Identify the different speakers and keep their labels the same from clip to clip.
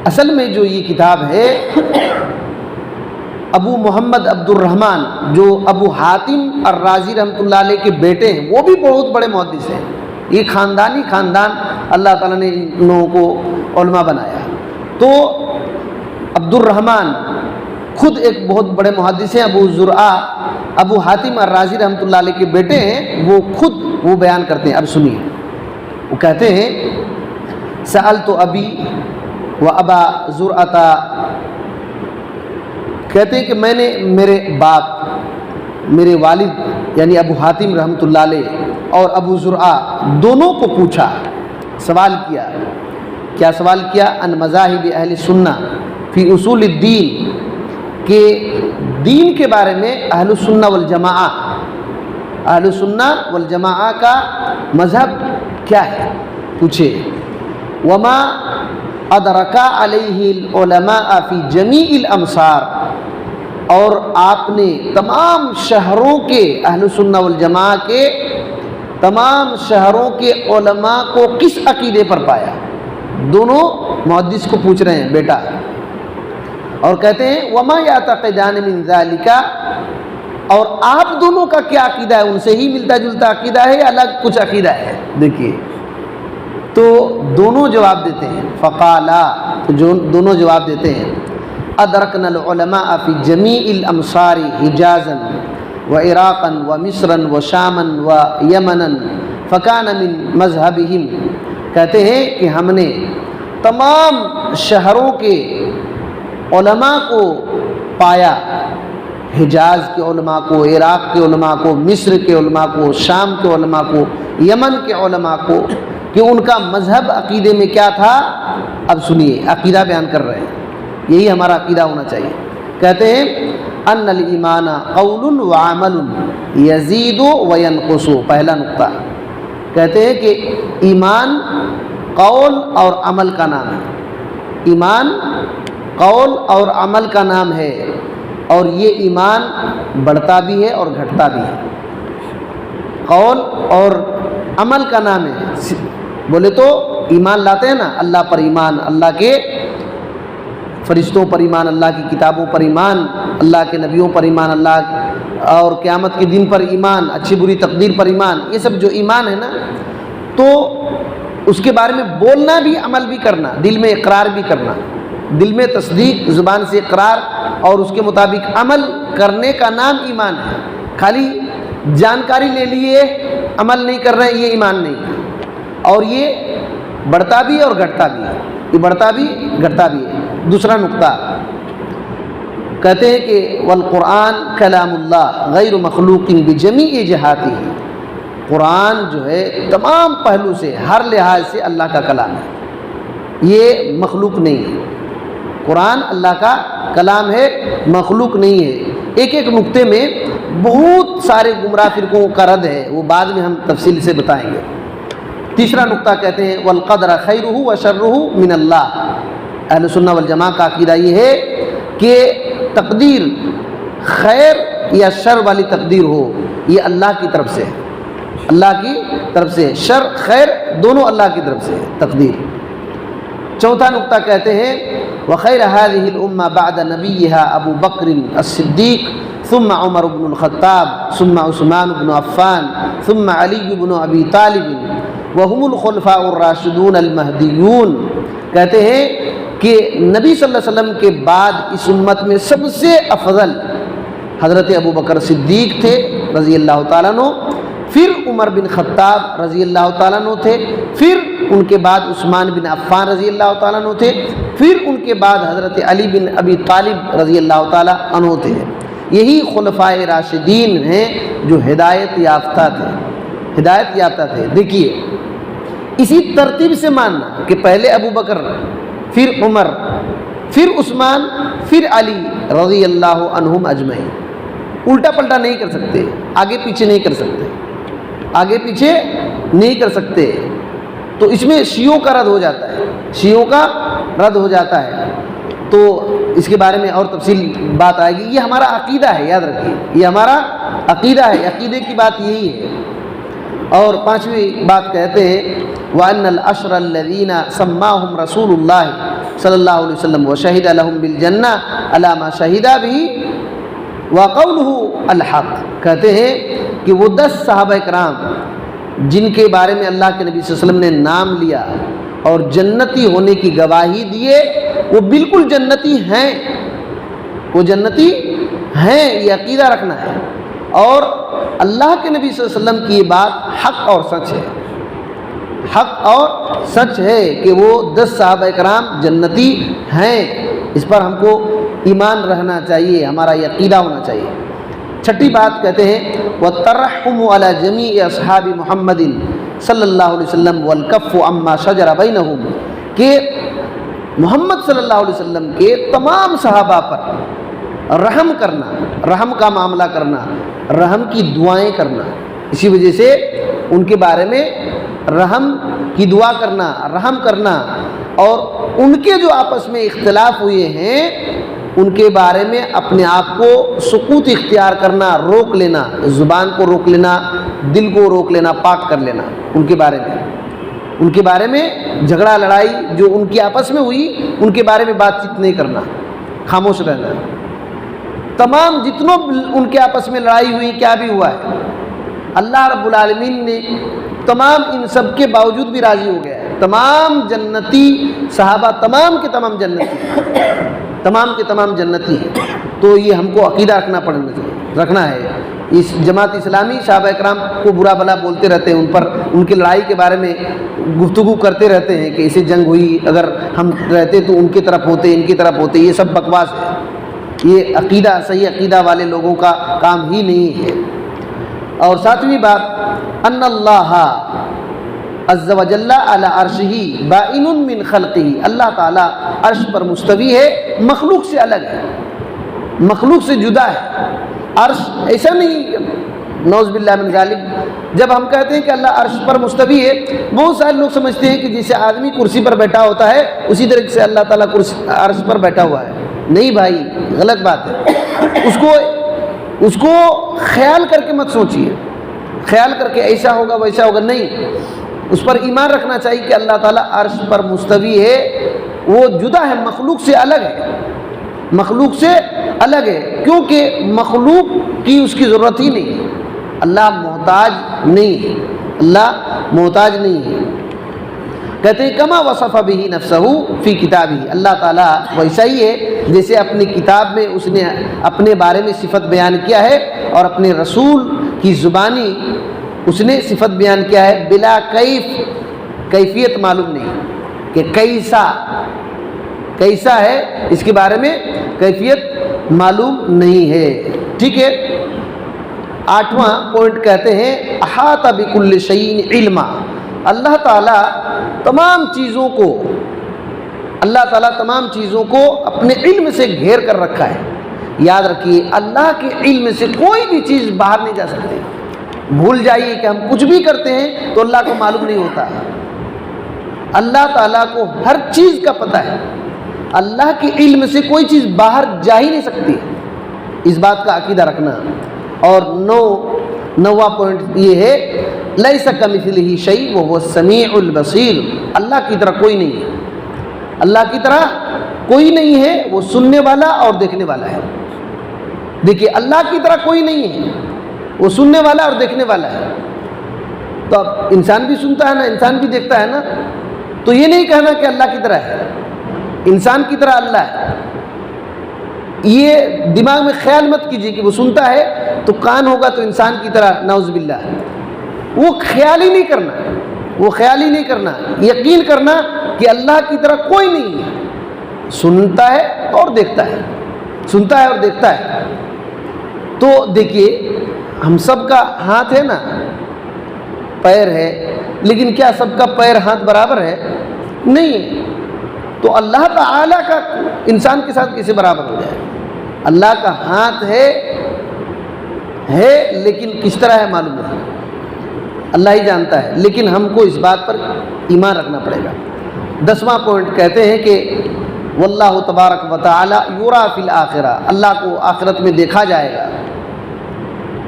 Speaker 1: اصل میں جو یہ کتاب ہے ابو محمد عبد الرحمن جو ابو حاتم الرازی رحمۃ اللہ علیہ کے بیٹے ہیں، وہ بھی بہت بڑے محدث ہیں. یہ خاندان اللہ تعالیٰ نے ان لوگوں کو علماء بنایا. تو عبد الرحمن خود ایک بہت بڑے محدث ہیں. ابو زرعہ ابو حاتم الرازی رحمۃ اللہ علیہ کے بیٹے ہیں، وہ خود وہ بیان کرتے ہیں. اب سنیے، وہ کہتے ہیں سألت ابی و ابا زرعہ، کہتے ہیں کہ میں نے میرے باپ، میرے والد یعنی ابو حاتم رحمۃ اللہ علیہ اور ابو زرعہ دونوں کو پوچھا، سوال کیا. کیا سوال کیا؟ ان مذاہب اہل سنہ فی اصول الدین، کہ دین کے بارے میں اہل السنہ والجماعہ، اہل السنہ والجماعہ کا مذہب کیا ہے، پوچھے. وما ادرکا علیہ العلماء فی جمیع الامصار، اور آپ نے تمام شہروں کے اہل السنہ والجماعہ کے تمام شہروں کے علماء کو کس عقیدے پر پایا. دونوں محدث کو پوچھ رہے ہیں بیٹا، اور کہتے ہیں وما یعتقدان من ذالک، اور آپ دونوں کا کیا عقیدہ ہے، ان سے ہی ملتا جلتا عقیدہ ہے یا الگ کچھ عقیدہ ہے. دیکھیے تو دونوں جواب دیتے ہیں. فقالا، تو جو دونوں جواب دیتے ہیں ادرکنا العلماء فی جمیع الامصار حجازا وعراقا ومصرا وشاما ویمنا فکان من مذہبہم، کہتے ہیں کہ ہم نے تمام شہروں کے علماء کو پایا، حجاز کے علماء کو، عراق کے علماء کو، مصر کے علماء کو، شام کے علماء کو، یمن کے علماء کو، کہ ان کا مذہب عقیدے میں کیا تھا. اب سنیے، عقیدہ بیان کر رہے ہیں، یہی ہمارا عقیدہ ہونا چاہیے. کہتے ہیں ان الایمان قول وعمل یزید وینقص. پہلا نقطہ کہتے ہیں کہ ایمان قول اور عمل کا نام ہے. ایمان قول اور عمل کا نام ہے، اور یہ ایمان بڑھتا بھی ہے اور گھٹتا بھی ہے. قول اور عمل کا نام ہے. بولے تو ایمان لاتے ہیں نا، اللہ پر ایمان، اللہ کے فرشتوں پر ایمان، اللہ کی کتابوں پر ایمان، اللہ کے نبیوں پر ایمان، اللہ اور قیامت کے دن پر ایمان، اچھی بری تقدیر پر ایمان. یہ سب جو ایمان ہے نا، تو اس کے بارے میں بولنا بھی، عمل بھی کرنا، دل میں اقرار بھی کرنا، دل میں تصدیق، زبان سے اقرار اور اس کے مطابق عمل کرنے کا نام ایمان ہے. خالی جانکاری لے لیے عمل نہیں کر رہے، یہ ایمان نہیں ہے. اور یہ بڑھتا بھی اور گھٹتا بھی ہے، یہ بڑھتا بھی گھٹتا بھی ہے. دوسرا نقطہ کہتے ہیں کہ والقرآن کلام اللہ غیر مخلوق بجمیع جہاتہ. قرآن جو ہے تمام پہلو سے، ہر لحاظ سے اللہ کا کلام ہے، یہ مخلوق نہیں ہے. قرآن اللہ کا کلام ہے، مخلوق نہیں ہے. ایک ایک نقطے میں بہت سارے گمراہ فرقوں کا رد ہے، وہ بعد میں ہم تفصیل سے بتائیں گے. تیسرا نقطہ کہتے ہیں والقدر خیرہ وشرہ من اللہ. اہل سنہ والجماعہ کا عقیدہ یہ ہے کہ تقدیر خیر یا شر والی تقدیر ہو، یہ اللہ کی طرف سے، اللہ کی طرف سے. شر خیر دونوں اللہ کی طرف سے تقدیر. چوتھا نقطہ کہتے ہیں وخیر هذه الامہ بعد نبیہا ابو بکر الصدیق ثم عمر بن الخطاب ثم عثمان بن عفان ثم علی بن ابی طالب وهم الخلفاء الراشدون المہدیون. کہتے ہیں کہ نبی صلی اللہ علیہ وسلم کے بعد اس امت میں سب سے افضل حضرت ابو بکر صدیق تھے رضی اللہ تعالیٰ عنہ، پھر عمر بن خطاب رضی اللہ تعالیٰ عنہ تھے، پھر ان کے بعد عثمان بن عفان رضی اللہ تعالیٰ عنہ تھے، پھر ان کے بعد حضرت علی بن ابی طالب رضی اللہ تعالیٰ عنہ تھے. یہی خلفائے راشدین ہیں جو ہدایت یافتہ تھے، ہدایت یافتہ تھے. دیکھیے اسی ترتیب سے ماننا کہ پہلے ابو بکر، پھر عمر، پھر عثمان، پھر علی رضی اللہ عنہم اجمعین. الٹا پلٹا نہیں کر سکتے، آگے پیچھے نہیں کر سکتے، آگے پیچھے نہیں کر سکتے. تو اس میں شیعوں کا رد ہو جاتا ہے، شیعوں کا رد ہو جاتا ہے. تو اس کے بارے میں اور تفصیل بات آئے گی. یہ ہمارا عقیدہ ہے، یاد رکھیے، یہ ہمارا عقیدہ ہے، عقیدے کی بات یہی ہے. اور پانچویں بات کہتے ہیں وَأَنَّ الْأَشْرَ الَّذِينَ سَمَّاهُمْ رَسُولُ اللَّهِ صلی اللہ علیہ وسلم وشہد لہم بالجنہ علی ما شہد بھی وقولہ الحق، کہتے ہیں کہ وہ 10 صحابہ کرام جن کے بارے میں اللہ کے نبی صلی اللہ علیہ وسلم نے نام لیا اور جنتی ہونے کی گواہی دیے، وہ بالکل جنتی ہیں، وہ جنتی ہیں، یہ عقیدہ رکھنا ہے۔ اور اللہ کے نبی صلی اللہ علیہ وسلم کی یہ بات حق اور سچ ہے، حق اور سچ ہے کہ وہ 10 صحابہ کرام جنتی ہیں، اس پر ہم کو ایمان رہنا چاہیے، ہمارا یہ عقیدہ ہونا چاہیے۔ چھٹی بات کہتے ہیں وَالتَّرَحُّمُ عَلَى جَمِيعِ أَصْحَابِ مُحَمَّدٍ صلی اللہ علیہ وسلم وَالْكَفُّ عَمَّا شَجَرَ بَيْنَهُمْ، کہ محمد صلی اللہ علیہ وسلم کے تمام صحابہ پر رحم کرنا، رحم کا معاملہ کرنا، رحم کی دعائیں کرنا، اسی وجہ سے ان کے بارے میں رحم کی دعا کرنا، رحم کرنا، اور ان کے جو آپس میں اختلاف ہوئے ہیں ان کے بارے میں اپنے آپ کو سکوت اختیار کرنا، روک لینا، زبان کو روک لینا، دل کو روک لینا، پاک کر لینا، ان کے بارے میں جھگڑا لڑائی جو ان کی آپس میں ہوئی ان کے بارے میں بات چیت نہیں کرنا، خاموش رہنا۔ تمام جتنوں ان کے آپس میں لڑائی ہوئی، کیا بھی ہوا ہے، اللہ رب العالمین نے تمام ان سب کے باوجود بھی راضی ہو گیا ہے۔ تمام جنتی صحابہ، تمام کے تمام جنتی ہیں۔ تو یہ ہم کو عقیدہ رکھنا ہے۔ اس جماعت اسلامی صحابہ اکرام کو برا بھلا بولتے رہتے ہیں، ان پر ان کی لڑائی کے بارے میں گفتگو کرتے رہتے ہیں کہ اسے جنگ ہوئی، اگر ہم رہتے تو ان کی طرف ہوتے، ان کی طرف ہوتے، یہ سب بکواس ہے۔ یہ عقیدہ، صحیح عقیدہ والے لوگوں کا کام ہی نہیں ہے۔ اور 7ویں بات ان اللہ عز و جل علی عرشہ بائن من خلقہ، اللہ تعالیٰ عرش پر مستوی ہے، مخلوق سے الگ ہے، مخلوق سے جدا ہے۔ عرش ایسا نہیں، نعوذ باللہ من ذالک، جب ہم کہتے ہیں کہ اللہ عرش پر مستوی ہے، بہت سارے لوگ سمجھتے ہیں کہ جیسے آدمی کرسی پر بیٹھا ہوتا ہے اسی طرح سے اللہ تعالیٰ عرش پر بیٹھا ہوا ہے۔ نہیں بھائی، غلط بات ہے۔ اس کو خیال کر کے مت سوچیے، خیال کر کے ایسا ہوگا ویسا ہوگا، نہیں، اس پر ایمان رکھنا چاہیے کہ اللہ تعالیٰ عرش پر مستوی ہے، وہ جدا ہے، مخلوق سے الگ ہے، مخلوق سے الگ ہے، کیونکہ مخلوق کی اس کی ضرورت ہی نہیں ہے۔ اللہ محتاج نہیں ہے، اللہ محتاج نہیں ہے۔ کہتے ہیں کما وصف بہ نفسہ فی کتابہ، اللہ تعالیٰ ویسا ہی ہے جیسے اپنی کتاب میں اس نے اپنے بارے میں صفت بیان کیا ہے، اور اپنے رسول کی زبانی اس نے صفت بیان کیا ہے، بلا کیفیت معلوم نہیں کہ کیسا ہے، اس کے بارے میں کیفیت معلوم نہیں ہے۔ ٹھیک ہے۔ 8واں پوائنٹ کہتے ہیں احاط بکل شیء علما، اللہ تعالیٰ تمام چیزوں کو اپنے علم سے گھیر کر رکھا ہے۔ یاد رکھیے، اللہ کے علم سے کوئی بھی چیز باہر نہیں جا سکتی۔ بھول جائیے کہ ہم کچھ بھی کرتے ہیں تو اللہ کو معلوم نہیں ہوتا ہے۔ اللہ تعالیٰ کو ہر چیز کا پتہ ہے، اللہ کے علم سے کوئی چیز باہر جا ہی نہیں سکتی، اس بات کا عقیدہ رکھنا۔ اور 9واں پوائنٹ یہ ہے لیس کمثلہ شیء وہو السمیع البصیر، اللہ کی طرح کوئی نہیں ہے، اللہ کی طرح کوئی نہیں ہے، وہ سننے والا اور دیکھنے والا ہے۔ دیکھیے، اللہ کی طرح کوئی نہیں ہے، وہ سننے والا اور دیکھنے والا ہے۔ تو اب انسان بھی سنتا ہے نا، انسان بھی دیکھتا ہے نا، تو یہ نہیں کہنا کہ اللہ کی طرح ہے، انسان کی طرح اللہ ہے۔ یہ دماغ میں خیال مت کیجیے کہ وہ سنتا ہے تو کان ہوگا تو انسان کی طرح، نعوذ باللہ، وہ خیال ہی نہیں کرنا، یقین کرنا کہ اللہ کی طرح کوئی نہیں ہے، سنتا ہے اور دیکھتا ہے۔ تو دیکھیے، ہم سب کا ہاتھ ہے نا، پیر ہے، لیکن کیا سب کا پیر ہاتھ برابر ہے؟ نہیں ہے۔ تو اللہ تعالیٰ کا انسان کے ساتھ کیسے برابر ہو جائے؟ اللہ کا ہاتھ ہے لیکن کس طرح ہے معلوم نہیں، اللہ ہی جانتا ہے، لیکن ہم کو اس بات پر ایمان رکھنا پڑے گا۔ 10واں پوائنٹ کہتے ہیں کہ واللہ تبارک و تعالی یرا فی الآخرہ، اللہ کو آخرت میں دیکھا جائے گا۔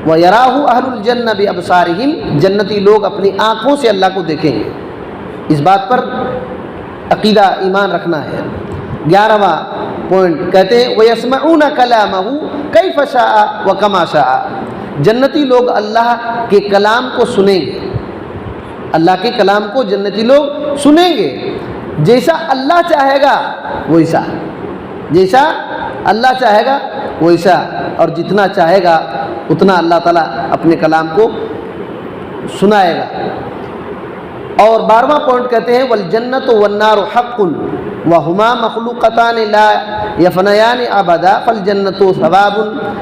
Speaker 1: وَيَرَاهُ أَهْلُ الْجَنَّةِ بِأَبْصَارِهِمْ، جنتی لوگ اپنی آنکھوں سے اللہ کو دیکھیں گے، اس بات پر عقیدہ ایمان رکھنا ہے۔ 11واں پوائنٹ کہتے ہیں وَيَسْمَعُونَ كَلَامَهُ كَيْفَ شَاءَ وَكَمَا شَاءَ، جنتی لوگ اللہ کے کلام کو سنیں گے، اللہ کے کلام کو جنتی لوگ سنیں گے جیسا اللہ چاہے گا ویسا، جیسا اللہ چاہے گا ویسا، اور جتنا چاہے گا اتنا اللہ تعالیٰ اپنے کلام کو سنائے گا۔ اور 12واں پوائنٹ کہتے ہیں والجنت والنار حق وہما مخلوقتان لا یفنیان ابدا فالجنت ثواب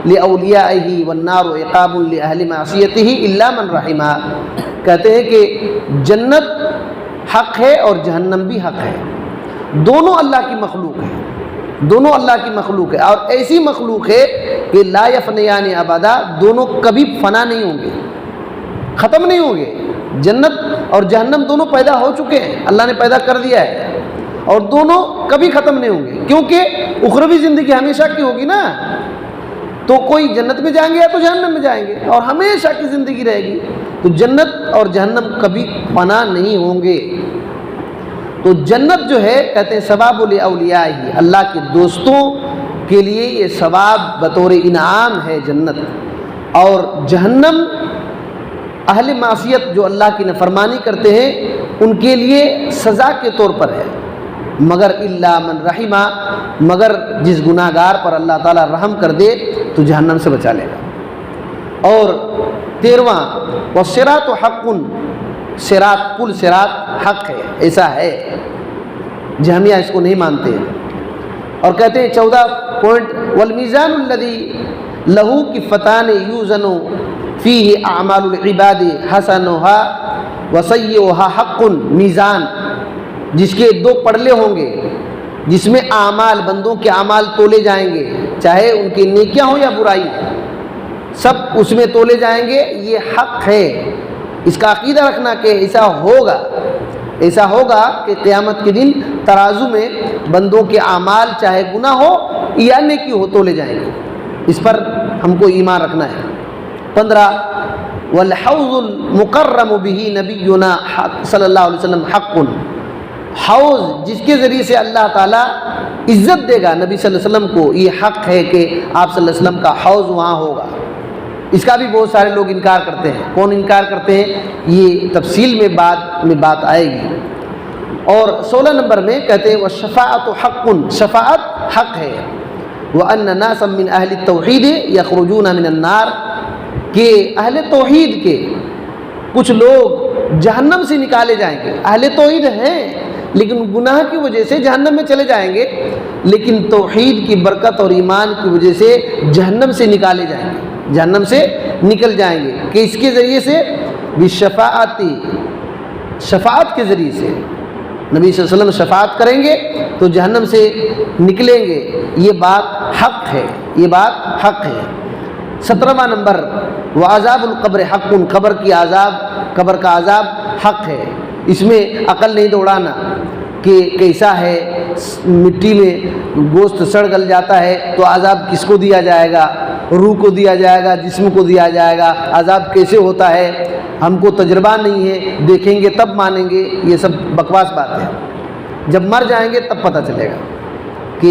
Speaker 1: لاولیائہ والنار عقاب لاہل معصیتہ الا من رحمہ، کہتے ہیں کہ جنت حق ہے اور جہنم بھی حق ہے، دونوں اللہ کی مخلوق ہے، دونوں اللہ کی مخلوق ہے، اور ایسی مخلوق ہے کہ لا یفنیان ابدا، دونوں کبھی فنا نہیں ہوں گے، ختم نہیں ہوں گے۔ جنت اور جہنم دونوں پیدا ہو چکے ہیں، اللہ نے پیدا کر دیا ہے، اور دونوں کبھی ختم نہیں ہوں گے، کیونکہ اخروی زندگی ہمیشہ کی ہوگی نا، تو کوئی جنت میں جائیں گے یا تو جہنم میں جائیں گے، اور ہمیشہ کی زندگی رہے گی، تو جنت اور جہنم کبھی فنا نہیں ہوں گے۔ تو جنت جو ہے کہتے ہیں ثواب لاولیائہ، اللہ کے دوستوں کے لیے یہ ثواب بطور انعام ہے جنت، اور جہنم اہل معصیت جو اللہ کی نافرمانی کرتے ہیں ان کے لیے سزا کے طور پر ہے، مگر الا من رحمہ، مگر جس گناہ گار پر اللہ تعالیٰ رحم کر دے تو جہنم سے بچا لے گا۔ اور 13واں والصراط حق، صراط کل صراط حق ہے، ایسا ہے، جہمیہ اس کو نہیں مانتے، اور کہتے ہیں 14 پوائنٹ والمیزان الذی لہ کفتان یوزن فیہ اعمال العباد حسنها وسیئها حق، میزان جس کے 2 پڑلے ہوں گے، جس میں اعمال بندوں کے اعمال تولے جائیں گے، چاہے ان کی نیکیاں ہوں یا برائی، سب اس میں تولے جائیں گے، یہ حق ہے۔ اس کا عقیدہ رکھنا کہ ایسا ہوگا، ایسا ہوگا کہ قیامت کے دن ترازو میں بندوں کے اعمال چاہے گناہ ہو یا نیکی ہو تولے جائیں گے، اس پر ہم کو ایمان رکھنا ہے۔ 15 والحوض المکرم بہ نبینا صلی اللہ علیہ وسلم حق، حوض جس کے ذریعے سے اللہ تعالیٰ عزت دے گا نبی صلی اللہ علیہ وسلم کو، یہ حق ہے کہ آپ صلی اللہ علیہ وسلم کا حوض وہاں ہوگا۔ اس کا بھی بہت سارے لوگ انکار کرتے ہیں، کون انکار کرتے ہیں یہ تفصیل میں بعد میں بات آئے گی۔ اور 16 نمبر میں کہتے ہیں والشفاعۃ حق، شفاعت حق ہے، وان ناسا من اہل التوحید یخرجون من النار، کہ اہل توحید کے کچھ لوگ جہنم سے نکالے جائیں گے، اہل توحید ہیں لیکن گناہ کی وجہ سے جہنم میں چلے جائیں گے، لیکن توحید کی برکت اور ایمان کی وجہ سے جہنم سے نکالے جائیں گے، جہنم سے نکل جائیں گے، کہ اس کے ذریعے سے بالشفاعتی، شفاعت کے ذریعے سے نبی صلی اللہ علیہ وسلم شفاعت کریں گے تو جہنم سے نکلیں گے، یہ بات حق ہے، یہ بات حق ہے۔ 17واں نمبر وعذاب القبر حق، قبر کی عذاب، قبر کا عذاب حق ہے، اس میں عقل نہیں دوڑانا کہ کیسا ہے، مٹی میں گوشت سڑ گل جاتا ہے تو عذاب کس کو دیا جائے گا، روح کو دیا جائے گا، جسم کو دیا جائے گا، عذاب کیسے ہوتا ہے، ہم کو تجربہ نہیں ہے، دیکھیں گے تب مانیں گے، یہ سب بکواس بات ہے، جب مر جائیں گے تب پتہ چلے گا کہ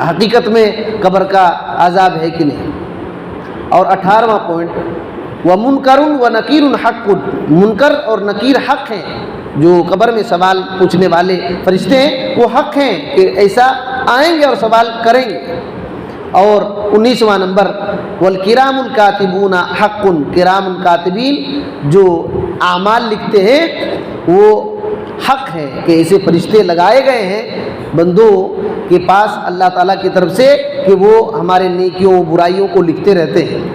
Speaker 1: حقیقت میں قبر کا عذاب ہے کہ نہیں۔ اور 18واں پوائنٹ ومنکر ونکیر حق، منکر اور نکیر حق ہیں، جو قبر میں سوال پوچھنے والے فرشتے ہیں وہ حق ہیں کہ ایسا آئیں گے اور سوال کریں گے۔ اور 19واں نمبر والکرام الکاتبون حق، کرام الکاتبین جو اعمال لکھتے ہیں وہ حق ہے کہ ایسے فرشتے لگائے گئے ہیں بندوں کے پاس اللہ تعالیٰ کی طرف سے کہ وہ ہمارے نیکیوں برائیوں کو لکھتے رہتے ہیں۔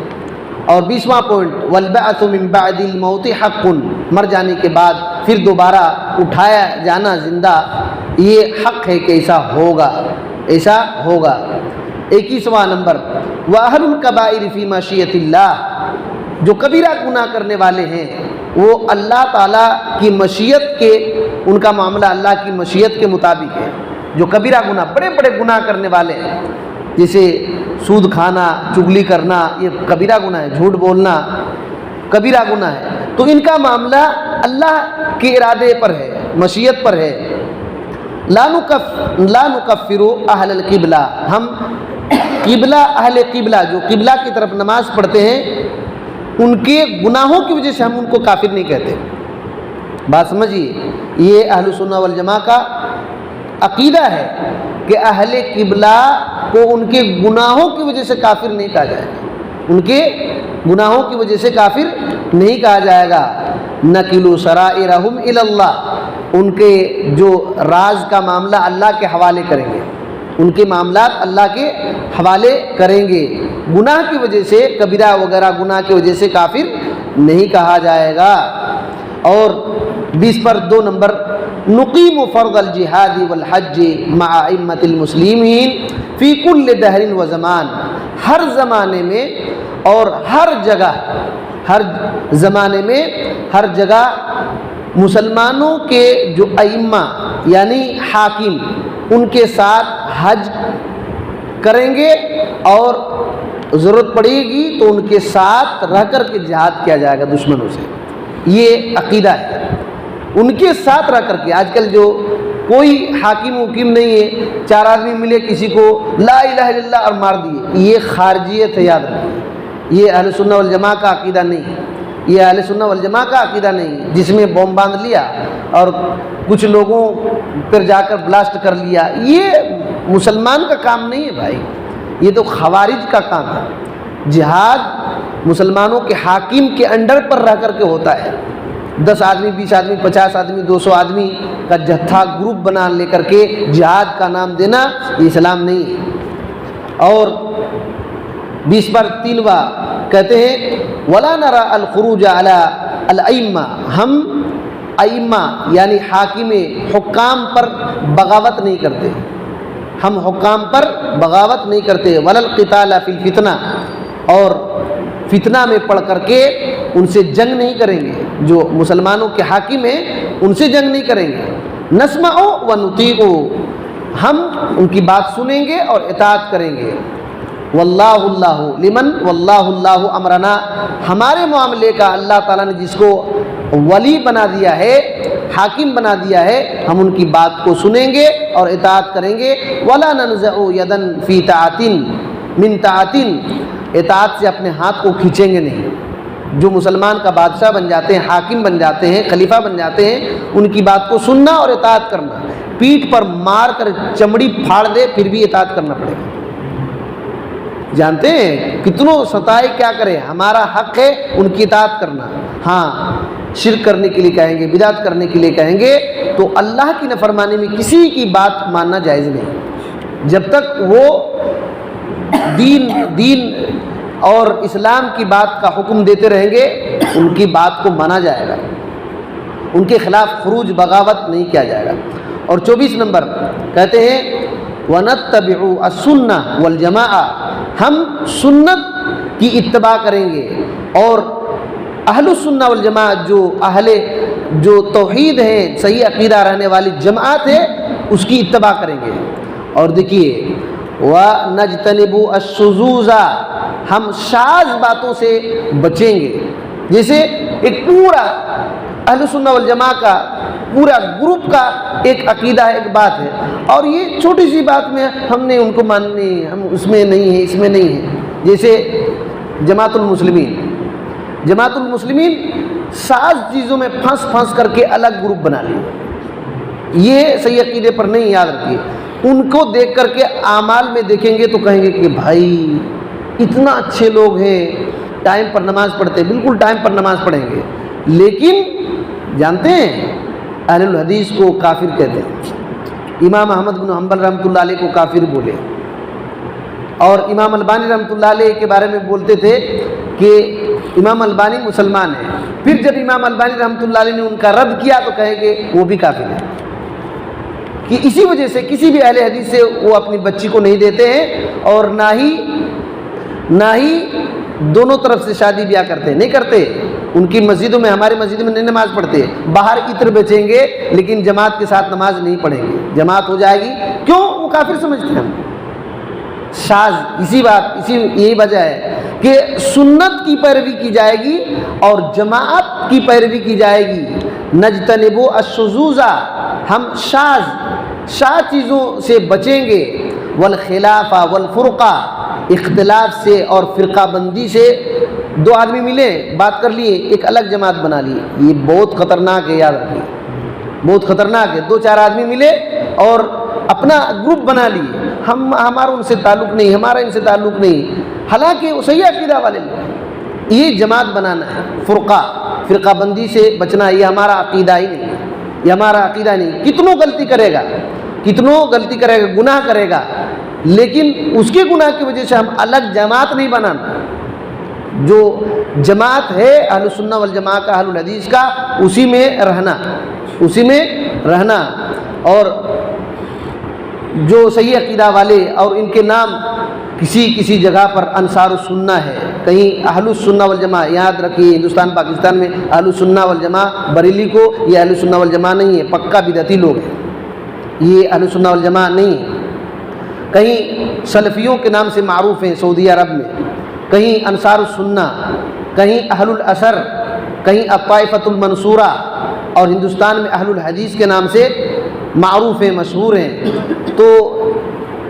Speaker 1: اور 20واں پوائنٹ والبعث من بعد الموت حق، مر جانے کے بعد پھر دوبارہ اٹھایا جانا زندہ، یہ حق ہے کہ ایسا ہوگا، ایسا ہوگا۔ 21واں نمبر واہل الکبائر فی مشیۃ اللہ، جو کبیرہ گناہ کرنے والے ہیں وہ اللہ تعالیٰ کی مشیت کے، ان کا معاملہ اللہ کی مشیت کے مطابق ہے۔ جو کبیرہ گناہ، بڑے بڑے گناہ کرنے والے ہیں، جیسے سود کھانا، چغلی کرنا، یہ کبیرہ گناہ ہے، جھوٹ بولنا کبیرہ گناہ ہے، تو ان کا معاملہ اللہ کے ارادے پر ہے، مشیت پر ہے۔ لا نکفر اہل القبلہ، ہم قبلہ اہل قبلہ جو قبلہ کی طرف نماز پڑھتے ہیں ان کے گناہوں کی وجہ سے ہم ان کو کافر نہیں کہتے۔ بات سمجھیے، یہ اہل سنہ والجماعہ کا عقیدہ ہے کہ اہل قبلہ کو ان کے گناہوں کی وجہ سے کافر نہیں کہا جائے گا، ان کے گناہوں کی وجہ سے کافر نہیں کہا جائے گا۔ نَقِلُوا سَرَائِرَهُمْ إِلَى اللَّهِ، ان کے جو راز کا معاملہ اللہ کے حوالے کریں گے، ان کے معاملات اللہ کے حوالے کریں گے، گناہ کی وجہ سے کبیرہ وغیرہ گناہ کی وجہ سے کافر نہیں کہا جائے گا۔ اور 20 پر 2 نمبر، نقیم فرض الجہاد والحج مع ائمۃ المسلمین فی کل دہر و زمان، ہر زمانے میں اور ہر جگہ، ہر زمانے میں ہر جگہ مسلمانوں کے جو ائمہ یعنی حاکم ان کے ساتھ حج کریں گے، اور ضرورت پڑے گی تو ان کے ساتھ رہ کر کے جہاد کیا جائے گا دشمنوں سے۔ یہ عقیدہ ہے، ان کے ساتھ رہ کر کے۔ آج کل جو کوئی حاکم وکیم نہیں ہے، 4 آدمی ملے کسی کو لا الہ الا اللہ اور مار دیے، یہ خارجیت ہے، یاد رکھیے۔ یہ اہل سنہ والجماعہ کا عقیدہ نہیں ہے، یہ اہل سنہ والجماعہ کا عقیدہ نہیں ہے، جس میں بم باندھ لیا اور کچھ لوگوں پر جا کر بلاسٹ کر لیا۔ یہ مسلمان کا کام نہیں ہے بھائی، یہ تو خوارج کا کام ہے۔ جہاد مسلمانوں کے حاکم کے انڈر پر رہ کر کے ہوتا ہے۔ 10 آدمی، 20 آدمی، 50 آدمی، 200 آدمی کا جتھا گروپ بنا لے کر کے جہاد کا نام دینا یہ اسلام نہیں ہے۔ اور 20 پر 3واں کہتے ہیں وَلَا نَرَى الْخُرُوجَ عَلَى الْأَئِمَّةِ، ہم ائمہ یعنی حاکم حکام پر بغاوت نہیں کرتے، ہم حکام پر بغاوت نہیں کرتے۔ وَلَا الْقِتَالَ فِي الْفِتْنَةِ، اور فتنہ میں پڑھ کر کے ان سے جنگ نہیں کریں گے، جو مسلمانوں کے حاکم ہیں ان سے جنگ نہیں کریں گے۔ نَسْمَعُ وَنُطِيعُ، ہم ان کی بات سنیں گے اور اطاعت کریں گے۔ واللہ اللہ لمن واللہ اللہ امرنا، ہمارے معاملے کا اللہ تعالیٰ نے جس کو ولی بنا دیا ہے، حاکم بنا دیا ہے، ہم ان کی بات کو سنیں گے اور اطاعت کریں گے۔ ولا ننزع یدا فی طاعۃ من طاعۃ، اطاعت سے اپنے ہاتھ کو کھینچیں گے نہیں۔ جو مسلمان کا بادشاہ بن جاتے ہیں، حاکم بن جاتے ہیں، خلیفہ بن جاتے ہیں، ان کی بات کو سننا اور اطاعت کرنا، پیٹھ پر مار کر چمڑی پھاڑ دے پھر بھی اطاعت کرنا پڑے گا۔ جانتے ہیں کتنوں ستائے کیا کرے، ہمارا حق ہے ان کی اطاعت کرنا۔ ہاں شرک کرنے کے لیے کہیں گے، بدعت کرنے کے لیے کہیں گے تو اللہ کی نافرمانی میں کسی کی بات ماننا جائز نہیں۔ جب تک وہ دین اور اسلام کی بات کا حکم دیتے رہیں گے ان کی بات کو مانا جائے گا، ان کے خلاف خروج بغاوت نہیں کیا جائے گا۔ اور 24 نمبر کہتے ہیں وَنَتَّبِعُ السُّنَّةَ وَالْجَمَاعَةَ، ہم سنت کی اتباع کریں گے اور اہل السنہ والجماعت جو توحید ہے، صحیح عقیدہ رہنے والی جماعت ہے، اس کی اتباع کریں گے۔ اور دیکھیے وَنَجْتَنِبُ الشُّذُوذَ، ہم شاذ باتوں سے بچیں گے۔ جیسے ایک پورا اہل سنہ والجماعہ کا پورا گروپ کا ایک عقیدہ ہے، ایک بات ہے، اور یہ چھوٹی سی بات میں ہم نے ان کو ماننی، ہم اس میں نہیں ہے، اس میں نہیں ہے۔ جیسے جماعت المسلمین ساز چیزوں میں پھنس کر کے الگ گروپ بنا لی، یہ صحیح عقیدے پر نہیں، یاد رکھیے۔ ان کو دیکھ کر کے اعمال میں دیکھیں گے تو کہیں گے کہ بھائی اتنا اچھے لوگ ہیں، ٹائم پر نماز پڑھتے، بالکل ٹائم پر نماز پڑھیں گے، لیکن جانتے ہیں اہل الحدیث کو کافر کہتے ہیں۔ امام احمد بن حنبل رحمۃ اللہ علیہ کو کافر بولے، اور امام البانی رحمۃ اللہ علیہ کے بارے میں بولتے تھے کہ امام البانی مسلمان ہیں، پھر جب امام البانی رحمۃ اللہ علیہ نے ان کا رد کیا تو کہیں گے وہ بھی کافر ہے۔ کہ اسی وجہ سے کسی بھی اہل حدیث سے وہ اپنی بچی کو نہیں دیتے ہیں، اور نہ ہی دونوں طرف سے شادی بیاہ کرتے، نہیں کرتے۔ ان کی مسجدوں میں، ہماری مسجد میں نہیں نماز پڑھتے، باہر عطر بیچیں گے لیکن جماعت کے ساتھ نماز نہیں پڑھیں گے، جماعت ہو جائے گی، کیوں؟ وہ کافر سمجھتے ہیں ہم شاذ۔ یہی وجہ ہے کہ سنت کی پیروی کی جائے گی اور جماعت کی پیروی کی جائے گی۔ نجتنبو الشذوذ، ہم شاذ شاہ چیزوں سے بچیں گے، والخلافہ والفرقہ، اختلاف سے اور فرقہ بندی سے۔ دو آدمی ملے، بات کر لیے، ایک الگ جماعت بنا لی، یہ بہت خطرناک ہے، یاد رکھیے، بہت خطرناک ہے۔ دو چار آدمی ملے اور اپنا گروپ بنا لیے، ہمارا ان سے تعلق نہیں، ہمارا ان سے تعلق نہیں، حالانکہ وہ صحیح عقیدہ والے لوگ۔ یہ جماعت بنانا ہے، فرقہ بندی سے بچنا، یہ ہمارا عقیدہ ہی نہیں ہے، یہ ہمارا عقیدہ نہیں۔ کتنوں غلطی کرے گا، گناہ کرے گا، لیکن اس کے گناہ کی وجہ سے ہم الگ جماعت نہیں بنانا۔ جو جماعت ہے اہل سنہ والجماعہ کا، اہل الحدیث کا، اسی میں رہنا، اور جو صحیح عقیدہ والے، اور ان کے نام کسی جگہ پر انصار السنہ ہے، کہیں اہل السنہ والجماعہ، یاد رکھیے ہندوستان پاکستان میں اہل السنہ والجماعہ، بریلی کو یہ اہل السنہ والجماعہ نہیں ہے، پکا بدعتی لوگ ہیں، یہ اہل السنہ والجماعہ نہیں ہے۔ کہیں سلفیوں کے نام سے معروف ہیں سعودی عرب میں، کہیں انصار السنہ، کہیں اہل الاثر، کہیں الطائفۃ المنصورہ، اور ہندوستان میں اہل الحدیث کے نام سے معروف ہیں، مشہور ہیں۔ تو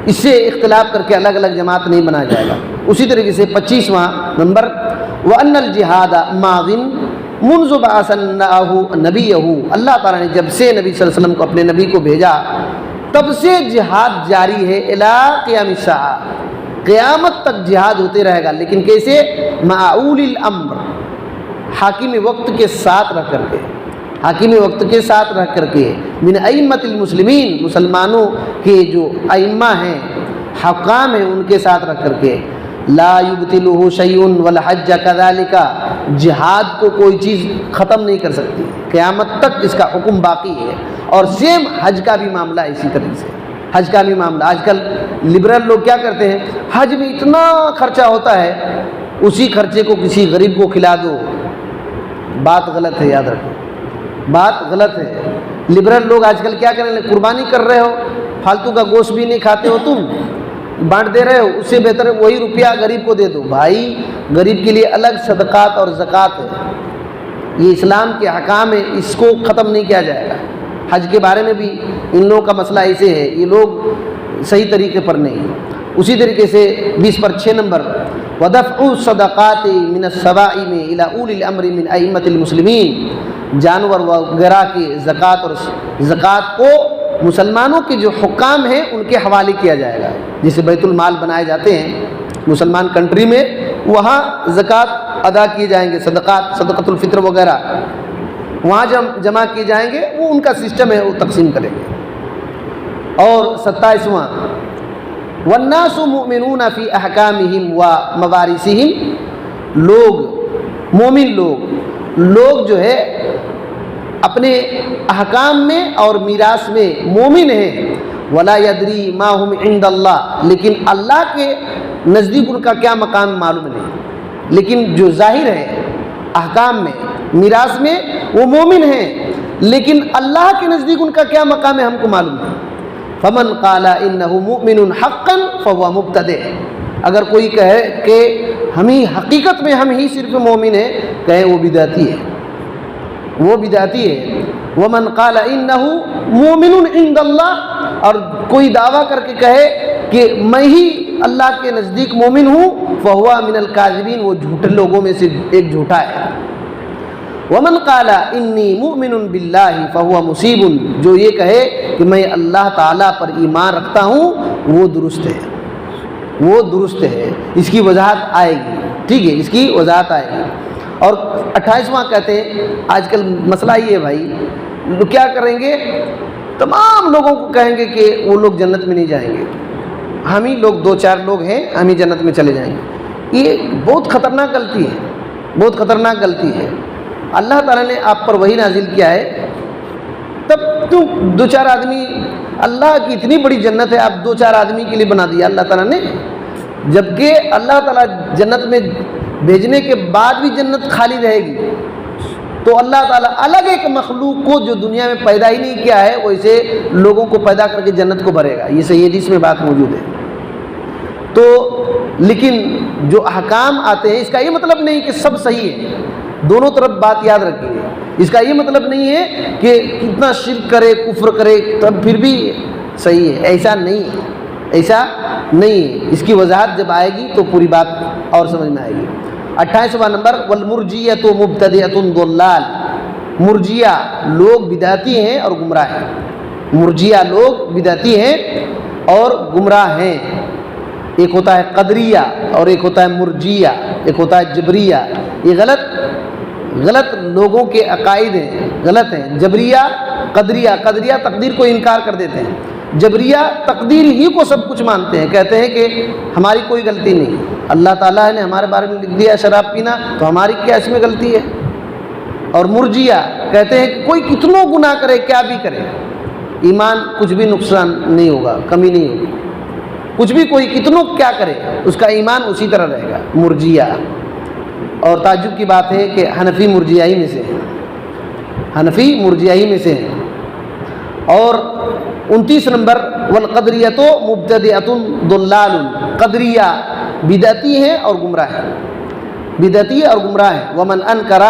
Speaker 1: اس سے اختلاف کر کے الگ الگ جماعت نہیں بنایا جائے گا۔ اسی طریقے سے 25واں نمبر، وَأَنَّ الْجِهَادَ مَاضٍ مُنْذُ بَعَثَ اللَّهُ نَبِيَّهُ، اللہ تعالیٰ نے جب سے نبی صلی اللہ علیہ وسلم کو، اپنے نبی کو بھیجا، تب سے جہاد جاری ہے، اِلَىٰ قِيَامِ السَّاعَةِ، قیامت تک جہاد ہوتے رہے گا، لیکن کیسے؟ مَعَ أُولِي الْأَمْرِ، حاکم وقت کے ساتھ رہ کر کے، حاکم وقت کے ساتھ رہ کر کے، من ائمۃ المسلمین، مسلمانوں کے جو ائمہ ہیں، حکام ہیں، ان کے ساتھ رہ کر کے، لا یبطلہ شیء والحج کذالک، جہاد کو کوئی چیز ختم نہیں کر سکتی، قیامت تک اس کا حکم باقی ہے۔ اور سیم حج کا بھی معاملہ اسی طرح سے، حج کا بھی معاملہ، آج کل لبرل لوگ کیا کرتے ہیں، حج میں اتنا خرچہ ہوتا ہے، اسی خرچے کو کسی غریب کو کھلا دو، بات غلط ہے، یاد رکھو، بات غلط ہے۔ لبرل لوگ آج کل کیا کریں، قربانی کر رہے ہو، فالتو کا گوشت بھی نہیں کھاتے ہو، تم بانٹ دے رہے ہو، اس سے بہتر ہے وہی روپیہ غریب کو دے دو۔ بھائی غریب کے لیے الگ صدقات اور زکوٰۃ ہے، یہ اسلام کے احکام ہے، اس کو ختم نہیں کیا جائے گا۔ حج کے بارے میں بھی ان لوگوں کا مسئلہ ایسے ہے، یہ لوگ صحیح طریقے پر نہیں۔ اسی طریقے سے 20 پر 6 نمبر، وَدَفْعُ الصَّدَقَاتِ مِنَ الصَّوَائِمِ إِلَىٰ أُولِي الْأَمْرِ مِنْ أَئِمَّةِ الْمُسْلِمِينَ، جانور وغیرہ کے زکوٰۃ کو مسلمانوں کے جو حکام ہیں ان کے حوالے کیا جائے گا۔ جیسے بیت المال بنائے جاتے ہیں مسلمان کنٹری میں، وہاں زکوٰۃ ادا کیے جائیں گے، صدقۃ الفطر وغیرہ وہاں جمع کیے جائیں گے، وہ ان کا سسٹم ہے، وہ تقسیم کریں گے۔ اور 27واں، وَالنَّاسُ مُؤْمِنُونَ فِي أَحْكَامِهِمْ وَمَوَارِثِهِمْ، لوگ مومن لوگ جو ہے اپنے احکام میں اور میراث میں مومن ہیں، وَلَا يَدْرِي مَا هُمْ عِنْدَ اللَّهِ، لیکن اللہ کے نزدیک ان کا کیا مقام معلوم نہیں، لیکن جو ظاہر ہے احکام میں میراث میں وہ مومن ہیں، لیکن اللہ کے نزدیک ان کا کیا مقام ہے ہم کو معلوم نہیں۔ فمن قال انه مؤمن حقا فهو مبتدع، اگر کوئی کہے کہ ہم ہی حقیقت میں ہم ہی صرف مومن ہیں، کہیں وہ بدعتی ہے، وہ بدعتی ہے۔ ومن قال انه مؤمن عند اللہ، اور کوئی دعویٰ کر کے کہے کہ میں ہی اللہ کے نزدیک مومن ہوں، فهو من الكاذبین، وہ جھوٹے لوگوں میں سے ایک جھوٹا ہے۔ ومن قال انی مؤمن باللہ فهو مصیب، جو یہ کہے کہ میں اللہ تعالیٰ پر ایمان رکھتا ہوں، وہ درست ہے، وہ درست ہے۔ اس کی وضاحت آئے گی، ٹھیک ہے، اس کی وضاحت آئے گی۔ اور 28واں کہتے ہیں، آج کل مسئلہ یہ ہے بھائی، لوگ کیا کریں گے، تمام لوگوں کو کہیں گے کہ وہ لوگ جنت میں نہیں جائیں گے، ہم ہی لوگ 2-4 لوگ ہیں، ہم ہی جنت میں چلے جائیں گے۔ یہ بہت خطرناک غلطی ہے، بہت خطرناک غلطی ہے۔ اللہ تعالیٰ نے آپ پر وہی نازل کیا ہے، تب تم 2-4 آدمی، اللہ کی اتنی بڑی جنت ہے، آپ 2-4 آدمی کے لیے بنا دیا اللہ تعالیٰ نے، جبکہ اللہ تعالیٰ جنت میں بھیجنے کے بعد بھی جنت خالی رہے گی۔ تو اللہ تعالیٰ الگ ایک مخلوق کو جو دنیا میں پیدا ہی نہیں کیا ہے، ویسے لوگوں کو پیدا کر کے جنت کو بھرے گا، یہ صحیح حدیث میں بات موجود ہے۔ تو لیکن جو احکام آتے ہیں، اس کا یہ مطلب نہیں کہ سب صحیح ہے، دونوں طرف بات یاد رکھیے، اس کا یہ مطلب نہیں ہے کہ کتنا شرک کرے، کفر کرے، تب پھر بھی صحیح ہے، ایسا نہیں ہے، ایسا نہیں ہے۔ اس کی وضاحت جب آئے گی تو پوری بات اور سمجھ میں آئے گی۔ 28واں نمبر، والمرجیۃ مبتدعۃ ضلال، مرجیہ لوگ بدعتی ہیں اور گمراہ ہیں، مرجیہ لوگ بدعتی ہیں اور گمراہ ہیں۔ ایک ہوتا ہے قدریہ اور ایک ہوتا ہے مرجیہ، ایک ہوتا ہے جبریہ۔ یہ غلط لوگوں کے عقائد ہیں، غلط ہیں۔ جبریہ، قدریہ تقدیر کو انکار کر دیتے ہیں، جبریہ تقدیر ہی کو سب کچھ مانتے ہیں، کہتے ہیں کہ ہماری کوئی غلطی نہیں، اللہ تعالیٰ نے ہمارے بارے میں لکھ دیا شراب پینا تو ہماری کیا اس میں غلطی ہے۔ اور مرجیہ کہتے ہیں کہ کوئی کتنوں گناہ کرے، کیا بھی کرے، ایمان کچھ بھی نقصان نہیں ہوگا، کمی نہیں ہوگی، کچھ بھی کوئی کتنوں کیا کرے اس کا ایمان اسی طرح رہے گا، مرجیہ۔ اور تعجب کی بات ہے کہ حنفی مرجیہ ہی میں سے ہیں، حنفی مرجیہ ہی میں سے ہیں۔ اور 29 نمبر، والقدریۃ مبتدعۃ ضلال، قدریہ بدعتی ہیں اور گمراہ ہیں، بدعتی اور گمراہ ہیں۔ ومن انکر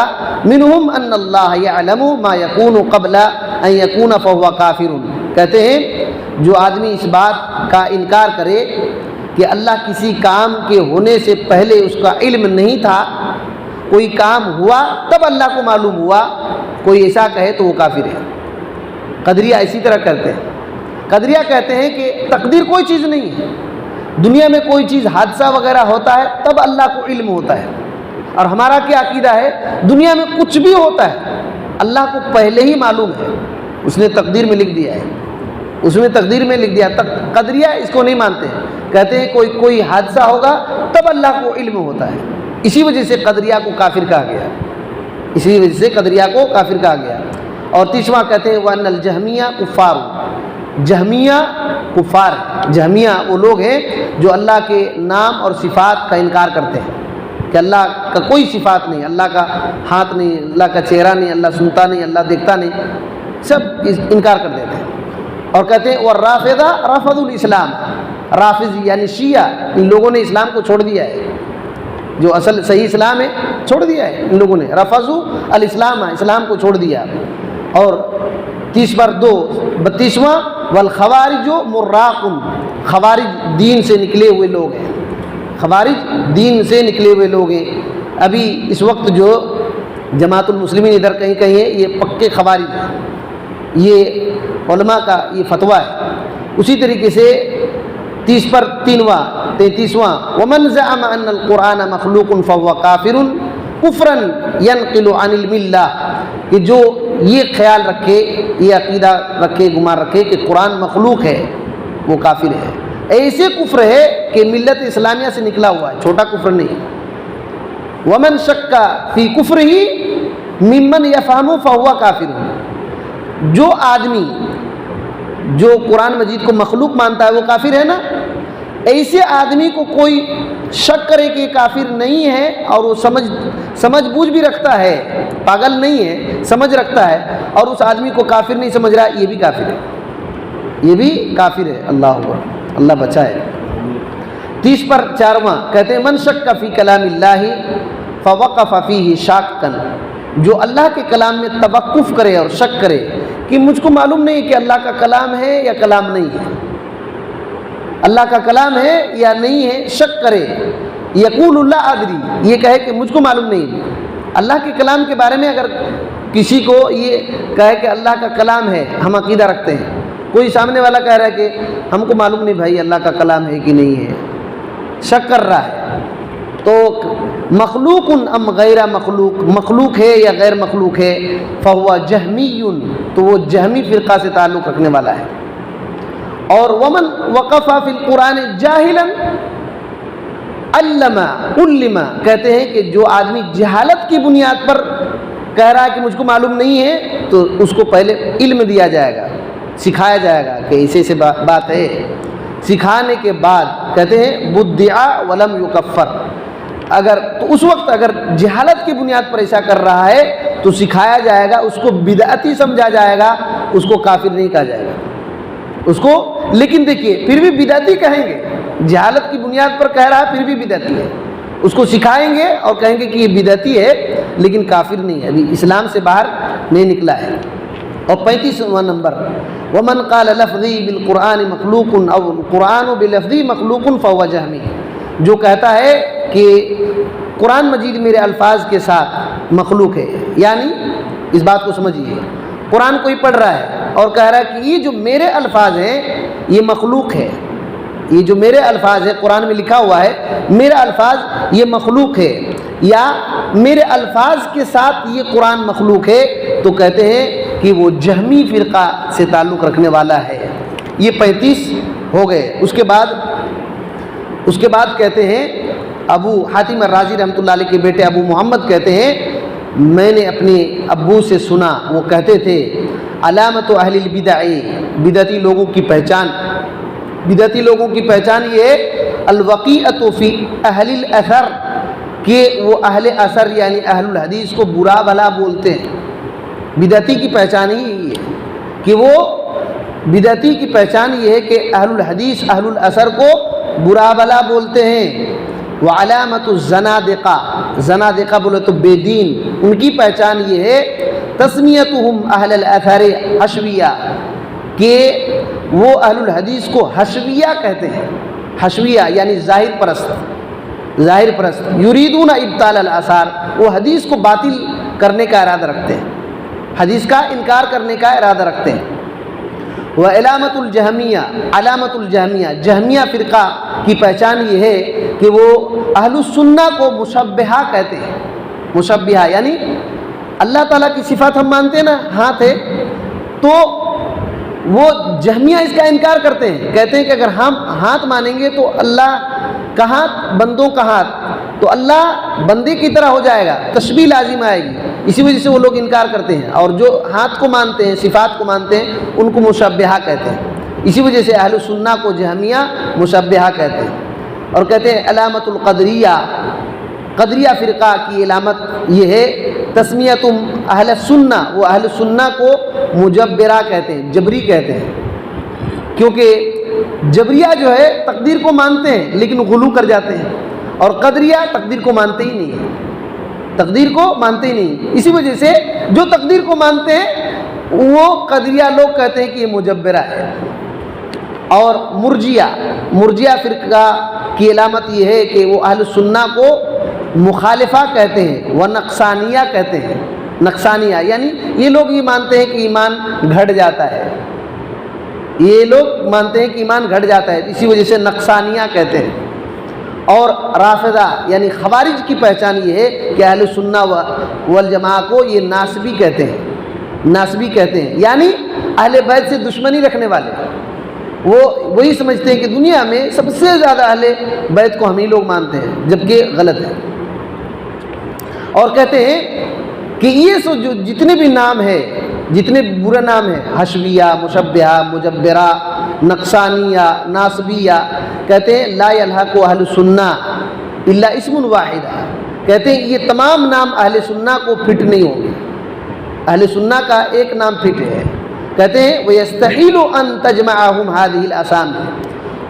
Speaker 1: منہم ان اللہ یعلم ما یکون قبل ان یکون فہو کافر، کہتے ہیں جو آدمی اس بات کا انکار کرے کہ اللہ کسی کام کے ہونے سے پہلے اس کا علم نہیں تھا، کوئی کام ہوا تب اللہ کو معلوم ہوا، کوئی ایسا کہے تو وہ کافر ہے۔ قدریہ اسی طرح کرتے ہیں، قدریہ کہتے ہیں کہ تقدیر کوئی چیز نہیں ہے، دنیا میں کوئی چیز حادثہ وغیرہ ہوتا ہے تب اللہ کو علم ہوتا ہے، اور ہمارا کیا عقیدہ ہے، دنیا میں کچھ بھی ہوتا ہے اللہ کو پہلے ہی معلوم ہے، اس نے تقدیر میں لکھ دیا ہے، اس میں تقدیر میں لکھ دیا۔ قدریہ اس کو نہیں مانتے ہیں، کہتے ہیں کوئی حادثہ ہوگا تب اللہ کو علم ہوتا ہے، اسی وجہ سے قدریہ کو کافر کہا گیا، اسی وجہ سے قدریہ کو کافر کہا گیا۔ اور 30واں کہتے ہیں وَأَنَّ الْجَهْمِيَّ كُفَّارٌ، جہمیہ کفار، جہمیہ وہ لوگ ہیں جو اللہ کے نام اور صفات کا انکار کرتے ہیں کہ اللہ کا کوئی صفات نہیں، اللہ کا ہاتھ نہیں، اللہ کا چہرہ نہیں، اللہ سنتا نہیں، اللہ دیکھتا نہیں، سب انکار کر دیتے ہیں۔ اور کہتے ہیں والرافضہ رفضوا الاسلام، رافض یعنی شیعہ، ان لوگوں نے اسلام کو چھوڑ دیا ہے، جو اصل صحیح اسلام ہے چھوڑ دیا ہے ان لوگوں نے، رفضوا الاسلام، اسلام کو چھوڑ دیا۔ اور 32واں والخوارج مراق، خوارج دین سے نکلے ہوئے لوگ ہیں، خوارج دین سے نکلے ہوئے لوگ ہیں۔ ابھی اس وقت جو جماعت المسلمین ادھر کہیں کہیں ہے، یہ پکے خوارج ہیں، یہ علماء کا یہ فتویٰ ہے۔ اسی طریقے سے 33واں ومن زعم ان القرآن مخلوق فهو کافر کفرا ينقل عن الملہ، کہ جو یہ خیال رکھے، یہ عقیدہ رکھے، گمان رکھے کہ قرآن مخلوق ہے وہ کافر ہے، ایسے کفر ہے کہ ملت اسلامیہ سے نکلا ہوا ہے، چھوٹا کفر نہیں۔ ومن شک فی کفرہ ممن یفہم فہو کافر، جو آدمی جو قرآن مجید کو مخلوق مانتا ہے وہ کافر ہے نا، ایسے آدمی کو کوئی شک کرے کہ یہ کافر نہیں ہے اور وہ سمجھ بوجھ بھی رکھتا ہے، پاگل نہیں ہے، سمجھ رکھتا ہے، اور اس آدمی کو کافر نہیں سمجھ رہا، یہ بھی کافر ہے، یہ بھی کافر ہے۔ اللہ اکبر، اللہ بچائے۔ 34واں کہتے ہیں من شک فی کلام اللہ فوقف فیہ شاکا، جو اللہ کے کلام میں توقف کرے اور شک کرے کہ مجھ کو معلوم نہیں کہ اللہ کا کلام ہے یا کلام نہیں ہے، اللہ کا کلام ہے یا نہیں ہے، شک کرے، یقول اللہ ادری، یہ کہے کہ مجھ کو معلوم نہیں۔ اللہ کے کلام کے بارے میں اگر کسی کو یہ کہے کہ اللہ کا کلام ہے، ہم عقیدہ رکھتے ہیں، کوئی سامنے والا کہہ رہا ہے کہ ہم کو معلوم نہیں بھائی اللہ کا کلام ہے کہ نہیں ہے، شک کر رہا ہے، تو مخلوق ام غیر مخلوق، مخلوق ہے یا غیر مخلوق ہے، فہو جہمی، تو وہ جہمی فرقہ سے تعلق رکھنے والا ہے۔ اور ومن وقف فی القرآن جاہلا علم، کہتے ہیں کہ جو آدمی جہالت کی بنیاد پر کہہ رہا ہے کہ مجھ کو معلوم نہیں ہے تو اس کو پہلے علم دیا جائے گا، سکھایا جائے گا کہ ایسے سے بات ہے، سکھانے کے بعد کہتے ہیں بدعا ولم یکفر، اگر تو اس وقت اگر جہالت کی بنیاد پر ایسا کر رہا ہے تو سکھایا جائے گا، اس کو بدعتی سمجھا جائے گا، اس کو کافر نہیں کہا جائے گا اس کو۔ لیکن دیکھیے پھر بھی بدعتی کہیں گے، جہالت کی بنیاد پر کہہ رہا ہے پھر بھی بدعتی ہے، اس کو سکھائیں گے اور کہیں گے کہ یہ بدعتی ہے لیکن کافر نہیں ہے، ابھی اسلام سے باہر نہیں نکلا ہے۔ اور 35واں نمبر ومن قال لفظی بالقرآن مخلوق او القرآن بلفظی مخلوق فهو جہمی، جو کہتا ہے کہ قرآن مجید میرے الفاظ کے ساتھ مخلوق ہے، یعنی اس بات کو سمجھیے، قرآن کوئی پڑھ رہا ہے اور کہہ رہا ہے کہ یہ جو میرے الفاظ ہیں یہ مخلوق ہے، یہ جو میرے الفاظ ہیں قرآن میں لکھا ہوا ہے میرے الفاظ یہ مخلوق ہے، یا میرے الفاظ کے ساتھ یہ قرآن مخلوق ہے، تو کہتے ہیں کہ وہ جہمی فرقہ سے تعلق رکھنے والا ہے۔ یہ 35 ہو گئے۔ اس کے بعد کہتے ہیں ابو حاتم الرازی رحمۃ اللہ علیہ کے بیٹے ابو محمد کہتے ہیں میں نے اپنے ابو سے سنا، وہ کہتے تھے علامت اہل البدع، بدعتی لوگوں کی پہچان، بدعتی لوگوں کی پہچان یہ ہے الوقیعۃ فی اہل الاثر، کہ وہ اہل اثر یعنی اہل الحدیث کو برا بھلا بولتے ہیں۔ بدعتی کی پہچان ہی یہ ہے کہ وہ بدعتی کی پہچان یہ ہے کہ اہل الحدیث اہل الاثر کو برا بھلا بولتے ہیں۔ وعلامت الزنادقہ، زنادقہ بولے تو بے دین، ان کی پہچان یہ ہے تسمیتہم اہل الاثر حشویہ، کہ وہ اہل الحدیث کو حشویہ کہتے ہیں۔ حشویہ یعنی ظاہر پرست، ظاہر پرست، یریدون ابطال الاثار، وہ حدیث کو باطل کرنے کا ارادہ رکھتے ہیں، حدیث کا انکار کرنے کا ارادہ رکھتے ہیں۔ وعلامت الجہمیہ، علامت الجہمیہ، جہمیہ فرقہ کی پہچان یہ ہے کہ وہ اہل السنہ کو مشبہہ کہتے ہیں۔ مشبہہ یعنی اللہ تعالیٰ کی صفات ہم مانتے ہیں نا، ہاتھ ہے، تو وہ جہمیہ اس کا انکار کرتے ہیں، کہتے ہیں کہ اگر ہم ہاتھ مانیں گے تو اللہ کا ہاتھ بندوں کا ہاتھ، تو اللہ بندے کی طرح ہو جائے گا، تشبیہ لازم آئے گی، اسی وجہ سے وہ لوگ انکار کرتے ہیں، اور جو ہاتھ کو مانتے ہیں صفات کو مانتے ہیں ان کو مشبہہ کہتے ہیں، اسی وجہ سے اہل سنہ کو جہمیہ مشبہہ کہتے ہیں۔ اور کہتے ہیں علامت القدریہ، قدریہ فرقہ کی علامت یہ ہے تسمیتم اہل سنہ، وہ اہل سنہ کو مجبرہ کہتے ہیں، جبری کہتے ہیں، کیونکہ جبریہ جو ہے تقدیر کو مانتے ہیں لیکن غلو کر جاتے ہیں، اور قدریہ تقدیر کو مانتے ہی نہیں ہیں، تقدیر کو مانتے ہی نہیں، اسی وجہ سے جو تقدیر کو مانتے ہیں وہ قدریہ لوگ کہتے ہیں کہ یہ مجبرہ ہے۔ اور مرجیہ فرقہ کی علامت یہ ہے کہ وہ اہل سنہ کو مخالفہ کہتے ہیں، وہ نقصانیہ کہتے ہیں، نقصانیہ یعنی یہ لوگ یہ مانتے ہیں کہ ایمان گھٹ جاتا ہے، یہ لوگ مانتے ہیں کہ ایمان گھٹ جاتا ہے، اسی وجہ سے نقصانیہ کہتے ہیں۔ اور رافضہ یعنی خوارج کی پہچان یہ ہے کہ اہل سنہ والجماعہ کو یہ ناسبی کہتے ہیں، ناسبی کہتے ہیں، یعنی اہل بیت سے دشمنی رکھنے والے، وہ وہی سمجھتے ہیں کہ دنیا میں سب سے زیادہ اہل بیت کو ہم ہی لوگ مانتے ہیں، جبکہ غلط ہے۔ اور کہتے ہیں کہ یہ سو جو جتنے بھی نام ہے، جتنے برے نام ہیں، حشویہ، مشبہہ، مجبرہ، نقصانیہ، ناسبیہ، کہتے ہیں لا یلحق اہل سنہ الا اسم واحد، کہتے ہیں یہ تمام نام اہل سنہ کو فٹ نہیں ہوں گے، اہل سنہ کا ایک نام فٹ ہے، کہتے ہیں وَيَسْتَحِيلُ أَن تَجْمَعَهُمْ هَذِهِ الْأَسَامِ،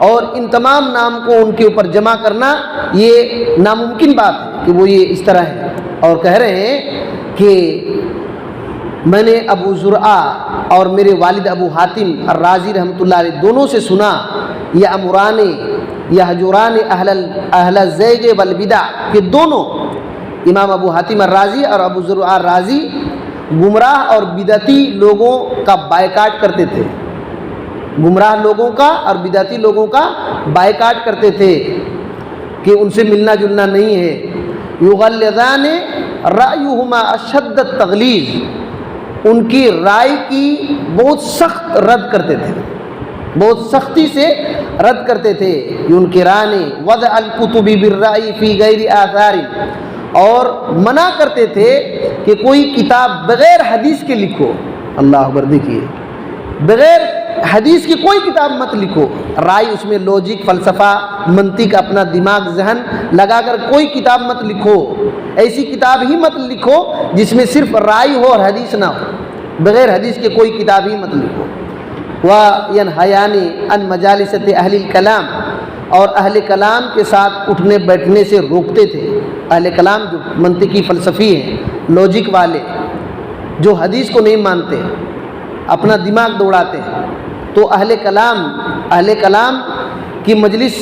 Speaker 1: اور ان تمام نام کو ان کے اوپر جمع کرنا یہ ناممکن بات ہے کہ وہ یہ اس طرح ہے۔ اور کہہ رہے ہیں کہ میں نے ابو زرعہ اور میرے والد ابو حاتم الرازی رحمۃ اللہ علیہ دونوں سے سنا یا امران یا حجوران اہل الزیغ والبدع، کہ دونوں امام ابو حاتم الرازی اور ابو زرعہ الرازی گمراہ اور بدعتی لوگوں کا بائیکاٹ کرتے تھے، گمراہ لوگوں کا اور بدعتی لوگوں کا بائیکاٹ کرتے تھے کہ ان سے ملنا جلنا نہیں ہے۔ یغلظان رأیہما اشد التغلیظ، ان کی رائے کی بہت سخت رد کرتے تھے، بہت سختی سے رد کرتے تھے۔ ینکران وضع الکتب بالرأی فی غیر آثار، اور منع کرتے تھے کہ کوئی کتاب بغیر حدیث کے لکھو، اللہ اکبر، دیکھیے بغیر حدیث کی کوئی کتاب مت لکھو، رائے اس میں لوجک، فلسفہ، منطق، اپنا دماغ ذہن لگا کر کوئی کتاب مت لکھو، ایسی کتاب ہی مت لکھو جس میں صرف رائے ہو اور حدیث نہ ہو، بغیر حدیث کے کوئی کتاب ہی مت لکھو۔ وَيَنْهَيَانِ عَنْ مَجَالِسَةِ أَهْلِ الْكَلَامِ، اور اہل کلام کے ساتھ اٹھنے بیٹھنے سے روکتے تھے۔ اہل کلام جو منطقی فلسفی ہیں، لوجک والے، جو حدیث کو نہیں مانتے، اپنا دماغ دوڑاتے ہیں، تو اہل کلام کی مجلس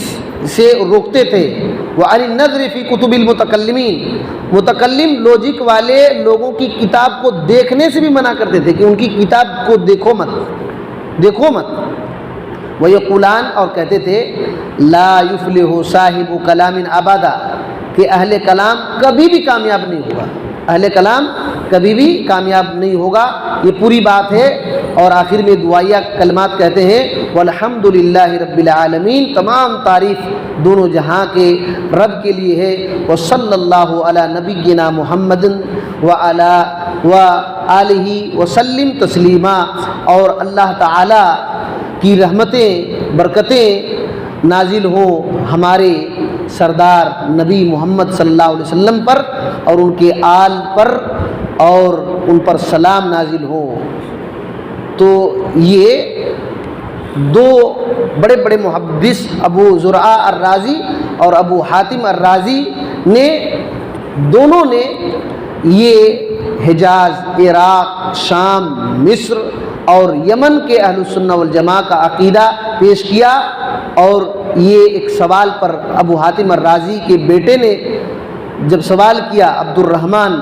Speaker 1: سے روکتے تھے۔ وعن النظر فی کتب المتکلمین، متکلم لوجک والے لوگوں کی کتاب کو دیکھنے سے بھی منع کرتے تھے کہ ان کی کتاب کو دیکھو مت۔ ویقولان، اور کہتے تھے لا یفلح صاحب کلام ابدا، کہ اہل کلام کبھی بھی کامیاب نہیں ہوگا، یہ پوری بات ہے۔ اور آخر میں دعائیہ کلمات کہتے ہیں والحمدللہ رب العالمین، تمام تعریف دونوں جہاں کے رب کے لیے ہے۔ وصلی اللہ علی نبینا محمد و آلہ وسلم تسلیما، اور اللہ تعالی کی رحمتیں برکتیں نازل ہوں ہمارے سردار نبی محمد صلی اللہ علیہ وسلم پر اور ان کے آل پر، اور ان پر سلام نازل ہو۔ تو یہ دو بڑے بڑے محدث ابو زرعہ الرازی اور ابو حاتم الرازی دونوں نے یہ حجاز، عراق، شام، مصر اور یمن کے اہل السنہ والجماعہ کا عقیدہ پیش کیا۔ اور یہ ایک سوال پر ابو حاتم الرازی کے بیٹے نے جب سوال کیا، عبد الرحمن،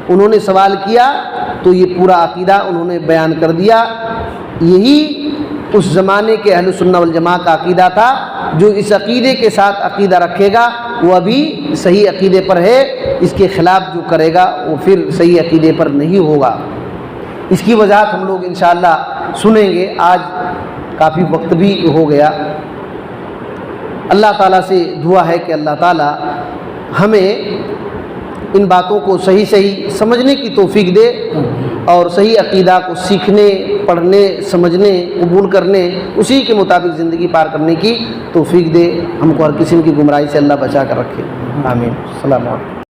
Speaker 1: انہوں نے سوال کیا تو یہ پورا عقیدہ انہوں نے بیان کر دیا۔ یہی اس زمانے کے اہل السنہ والجماعہ کا عقیدہ تھا۔ جو اس عقیدے کے ساتھ عقیدہ رکھے گا وہ ابھی صحیح عقیدے پر ہے، اس کے خلاف جو کرے گا وہ پھر صحیح عقیدے پر نہیں ہوگا۔ اس کی وضاحت ہم لوگ انشاءاللہ سنیں گے۔ آج کافی وقت بھی ہو گیا۔ اللہ تعالیٰ سے دعا ہے کہ اللہ تعالیٰ ہمیں ان باتوں کو صحیح سمجھنے کی توفیق دے، اور صحیح عقیدہ کو سیکھنے، پڑھنے، سمجھنے، قبول کرنے، اسی کے مطابق زندگی پار کرنے کی توفیق دے۔ ہم کو ہر قسم کی گمراہی سے اللہ بچا کر رکھے، آمین۔ السلام علیکم۔